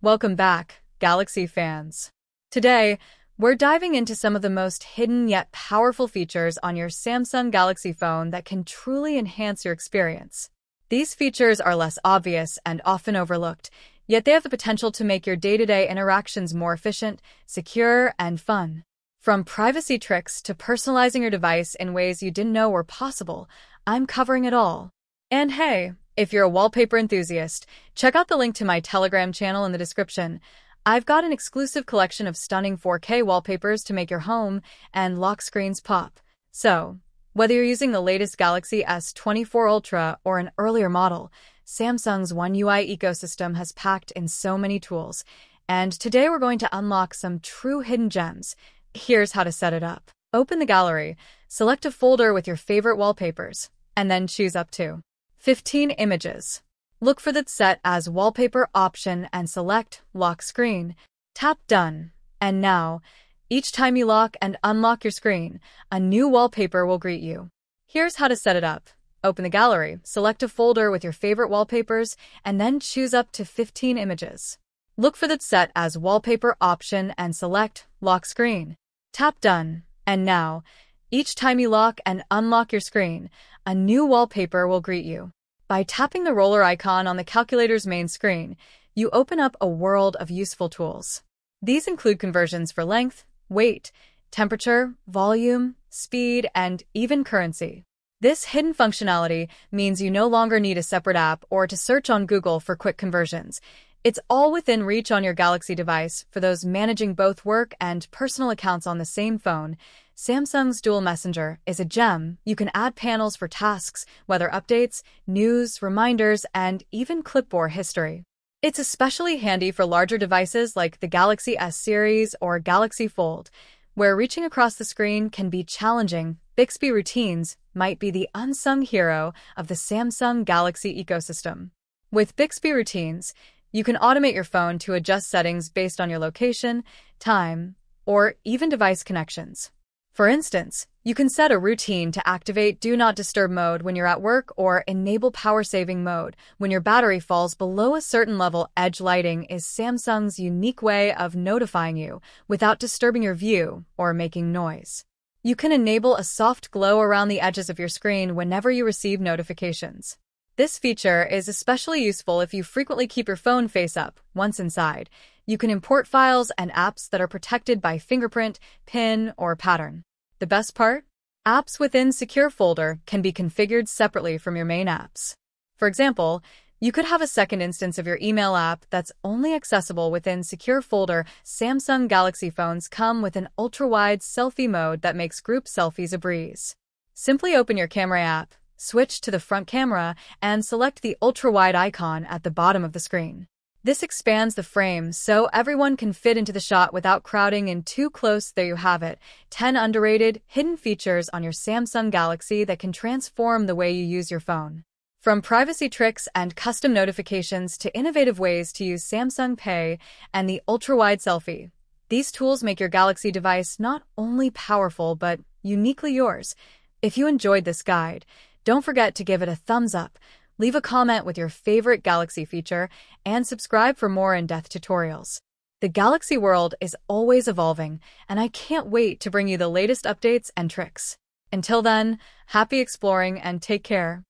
Welcome back, Galaxy fans. Today, we're diving into some of the most hidden yet powerful features on your Samsung Galaxy phone that can truly enhance your experience. These features are less obvious and often overlooked, yet they have the potential to make your day-to-day interactions more efficient, secure, and fun. From privacy tricks to personalizing your device in ways you didn't know were possible, I'm covering it all. And hey, if you're a wallpaper enthusiast, check out the link to my Telegram channel in the description. I've got an exclusive collection of stunning 4K wallpapers to make your home and lock screens pop. So, whether you're using the latest Galaxy S25 Ultra or an earlier model, Samsung's One UI ecosystem has packed in so many tools. And today we're going to unlock some true hidden gems. Here's how to set it up. Open the gallery, select a folder with your favorite wallpapers, and then choose up to 15 images. Look for the Set as Wallpaper option and select Lock Screen. Tap Done. And now, each time you lock and unlock your screen, a new wallpaper will greet you. Here's how to set it up. Open the gallery, select a folder with your favorite wallpapers, and then choose up to 15 images. Look for the Set as Wallpaper option and select Lock Screen. Tap Done. And now, each time you lock and unlock your screen, a new wallpaper will greet you. By tapping the roller icon on the calculator's main screen, you open up a world of useful tools. These include conversions for length, weight, temperature, volume, speed, and even currency. This hidden functionality means you no longer need a separate app or to search on Google for quick conversions. It's all within reach on your Galaxy device for those managing both work and personal accounts on the same phone. Samsung's Dual Messenger is a gem. You can add panels for tasks, weather updates, news, reminders, and even clipboard history. It's especially handy for larger devices like the Galaxy S series or Galaxy Fold, where reaching across the screen can be challenging. Bixby Routines might be the unsung hero of the Samsung Galaxy ecosystem. With Bixby Routines, you can automate your phone to adjust settings based on your location, time, or even device connections. For instance, you can set a routine to activate Do Not Disturb mode when you're at work or enable power saving mode when your battery falls below a certain level. Edge lighting is Samsung's unique way of notifying you without disturbing your view or making noise. You can enable a soft glow around the edges of your screen whenever you receive notifications. This feature is especially useful if you frequently keep your phone face up. Once inside, you can import files and apps that are protected by fingerprint, PIN, or pattern. The best part? Apps within Secure Folder can be configured separately from your main apps. For example, you could have a second instance of your email app that's only accessible within Secure Folder. Samsung Galaxy phones come with an ultra-wide selfie mode that makes group selfies a breeze. Simply open your camera app, switch to the front camera, and select the ultra-wide icon at the bottom of the screen. This expands the frame so everyone can fit into the shot without crowding in too close. There you have it, 10 underrated, hidden features on your Samsung Galaxy that can transform the way you use your phone. From privacy tricks and custom notifications to innovative ways to use Samsung Pay and the ultra-wide selfie, these tools make your Galaxy device not only powerful but uniquely yours. If you enjoyed this guide, don't forget to give it a thumbs up, leave a comment with your favorite Galaxy feature, and subscribe for more in-depth tutorials. The Galaxy world is always evolving, and I can't wait to bring you the latest updates and tricks. Until then, happy exploring and take care.